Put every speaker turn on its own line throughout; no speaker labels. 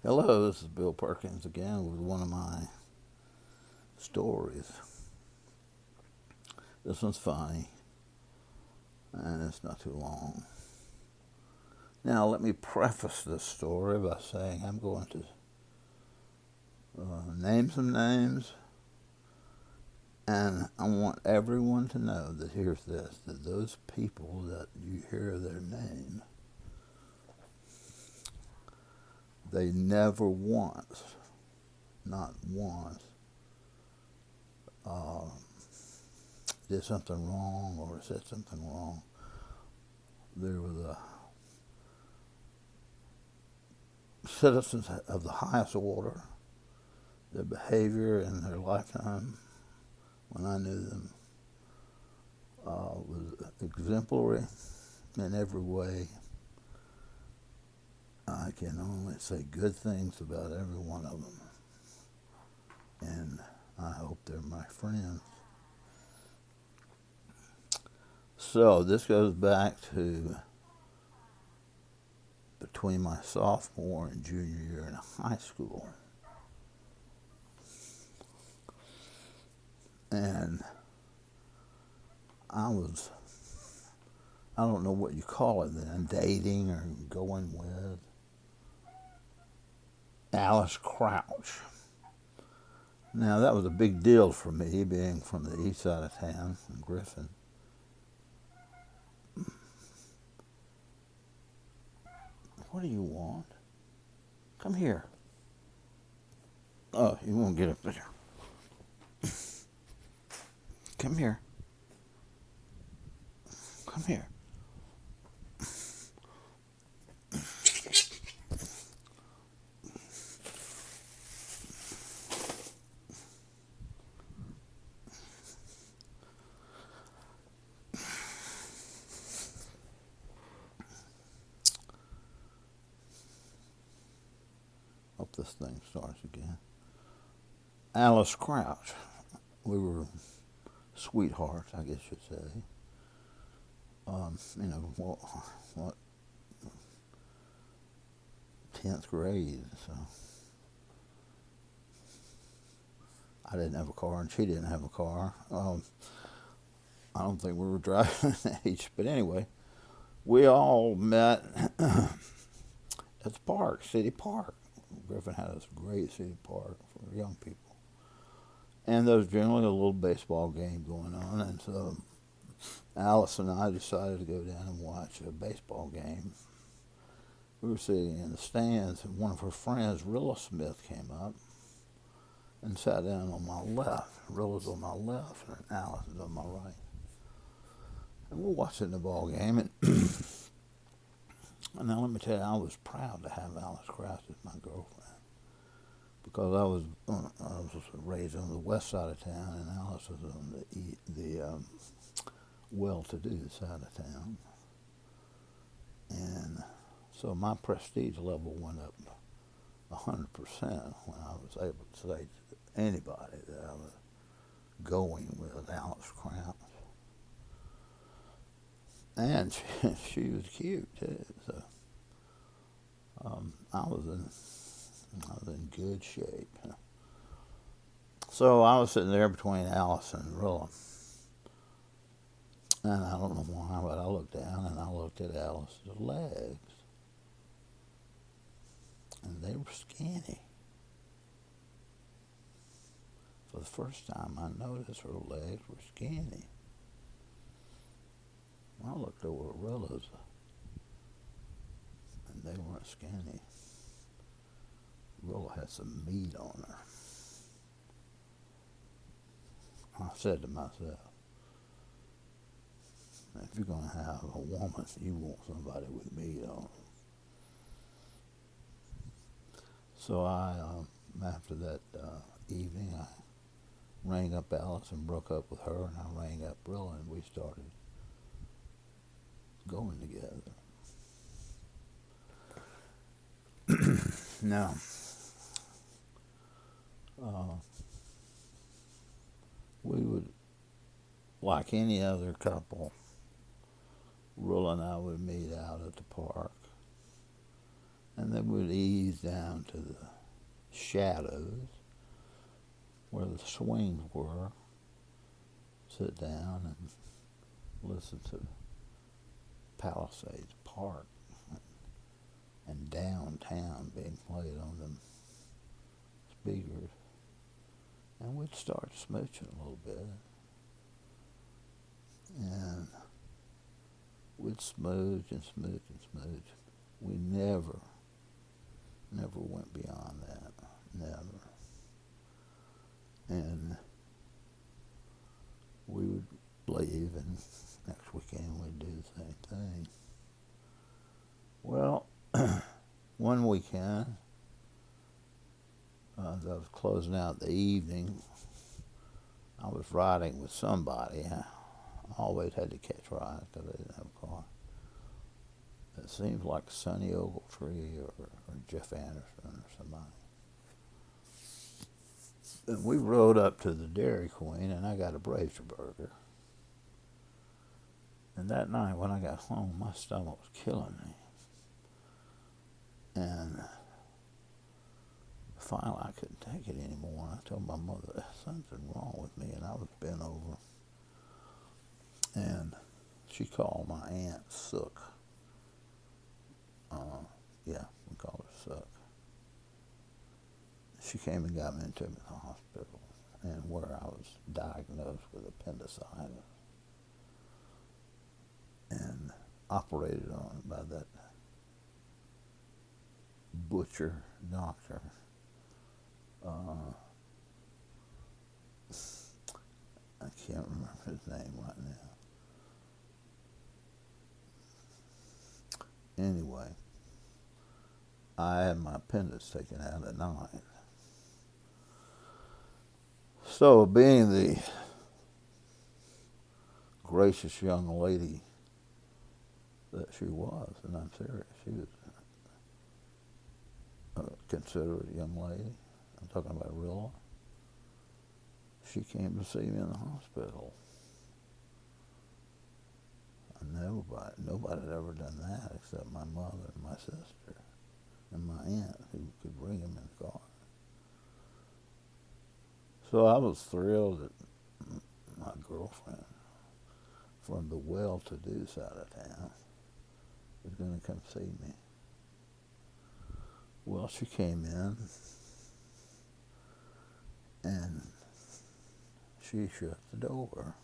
Hello, this is Bill Perkins again with one of my stories. This one's funny and it's not too long. Now, let me preface this story by saying I'm going to name some names, and I want everyone to know that hears this, that those people that you hear their name, they never once, not once, did something wrong or said something wrong. They were the citizens of the highest order. Their behavior in their lifetime, when I knew them, was exemplary in every way. I can only say good things about every one of them, and I hope they're my friends. So this goes back to between my sophomore and junior year in high school. And I don't know what you call it then, dating or going with Alice Crouch. Now, that was a big deal for me, being from the east side of town, in Griffin. What do you want? Come here. Oh, you won't get up there. Come here. Come here. Hope this thing starts again. Alice Crouch. We were sweethearts, I guess you'd say. What 10th grade, so I didn't have a car and she didn't have a car. I don't think we were driving age, but anyway, we all met at the park, city park. Griffin had this great city park for young people. And there was generally a little baseball game going on, and so Alice and I decided to go down and watch a baseball game. We were sitting in the stands, and one of her friends, Rilla Smith, came up and sat down on my left. Rilla's on my left, and Alice is on my right. And we're watching the ball game, and now let me tell you, I was proud to have Alice Crouch as my girlfriend because I was raised on the west side of town, and Alice was on the well-to-do side of town, and so my prestige level went up 100% when I was able to say to anybody that I was going with Alice Crouch. And she was cute too. So I was in good shape. So I was sitting there between Alice and Rilla, and I don't know why, but I looked down and I looked at Alice's legs, and they were skinny. For the first time, I noticed her legs were skinny. I looked over at Rilla's, and they weren't skinny. Rilla had some meat on her. I said to myself, if you're going to have a woman, you want somebody with meat on her. So after that evening, I rang up Alice and broke up with her, and I rang up Rilla, and we started going together. Now, we would, like any other couple, Rilla and I would meet out at the park, And then we'd ease down to the shadows where the swings were, sit down and listen to Palisades Park and Downtown being played on them speakers. And we'd start smooching a little bit. And we'd smooch and smooch and smooch. We never went beyond that. Never. And we would leave, and next weekend we'd do the same thing. Well, one weekend, as I was closing out the evening, I was riding with somebody. I always had to catch rides because I didn't have a car. It seems like Sonny Ogletree or Jeff Anderson or somebody. And we rode up to the Dairy Queen, and I got a Brazier burger. And that night when I got home, my stomach was killing me. And finally I couldn't take it anymore. And I told my mother, there's something wrong with me. And I was bent over. And she called my aunt Sook. Yeah, we called her Sook. She came and got me into the hospital, and where I was diagnosed with appendicitis and operated on by that butcher doctor. I can't remember his name right now. Anyway, I had my appendix taken out at night. So, being the gracious young lady that she was, and I'm serious, she was a considerate young lady. I'm talking about Rilla. She came to see me in the hospital. Nobody had ever done that except my mother and my sister and my aunt, who could bring him in the car. So I was thrilled that my girlfriend from the well-to-do side of town was going to come see me. Well, she came in, and she shut the door.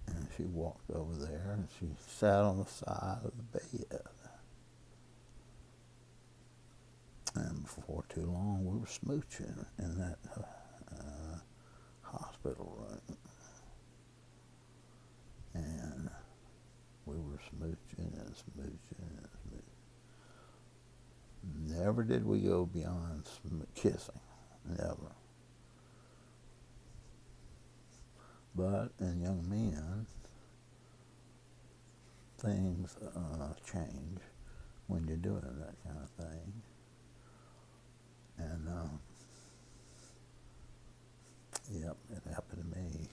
And she walked over there, and she sat on the side of the bed. And before too long, we were smooching in that hospital room. And we were smooching and smooching and smooching. Never did we go beyond kissing. Never. But in young men, things change when you're doing that kind of thing. And, yep, it happened to me.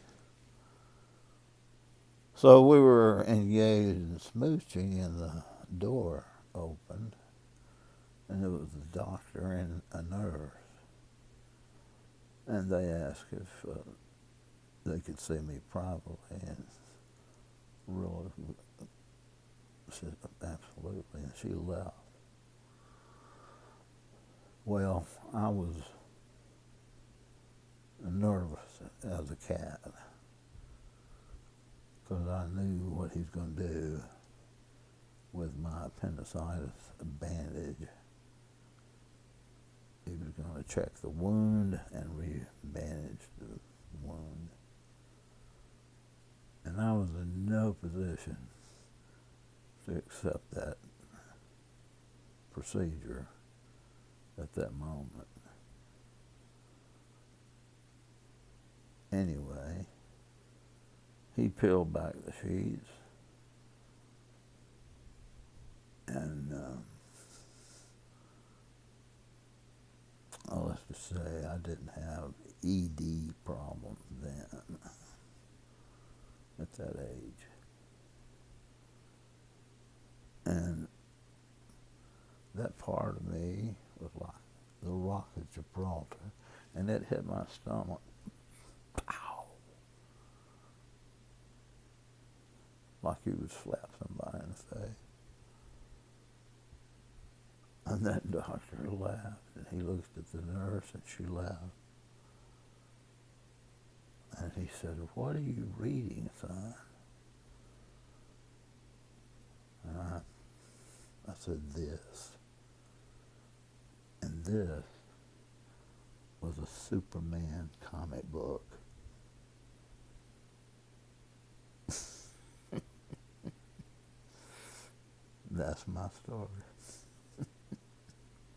So we were engaged in smooching, and the door opened, and it was the doctor and a nurse. And they asked if they could see me privately, and Rilla said absolutely, and she left. Well, I was nervous as a cat because I knew what he was going to do with my appendicitis bandage. He was going to check the wound and re-bandage the wound. And I was in no position to accept that procedure at that moment. Anyway, he peeled back the sheets, and let's just say I didn't have ED problems then, at that age. And that part of me was like the Rock of Gibraltar, and it hit my stomach. Pow! Like you would slap somebody in the face. And that doctor laughed, and he looked at the nurse, and she laughed. And he said, "What are you reading, son?" And I said, "This." And this was a Superman comic book. That's my story.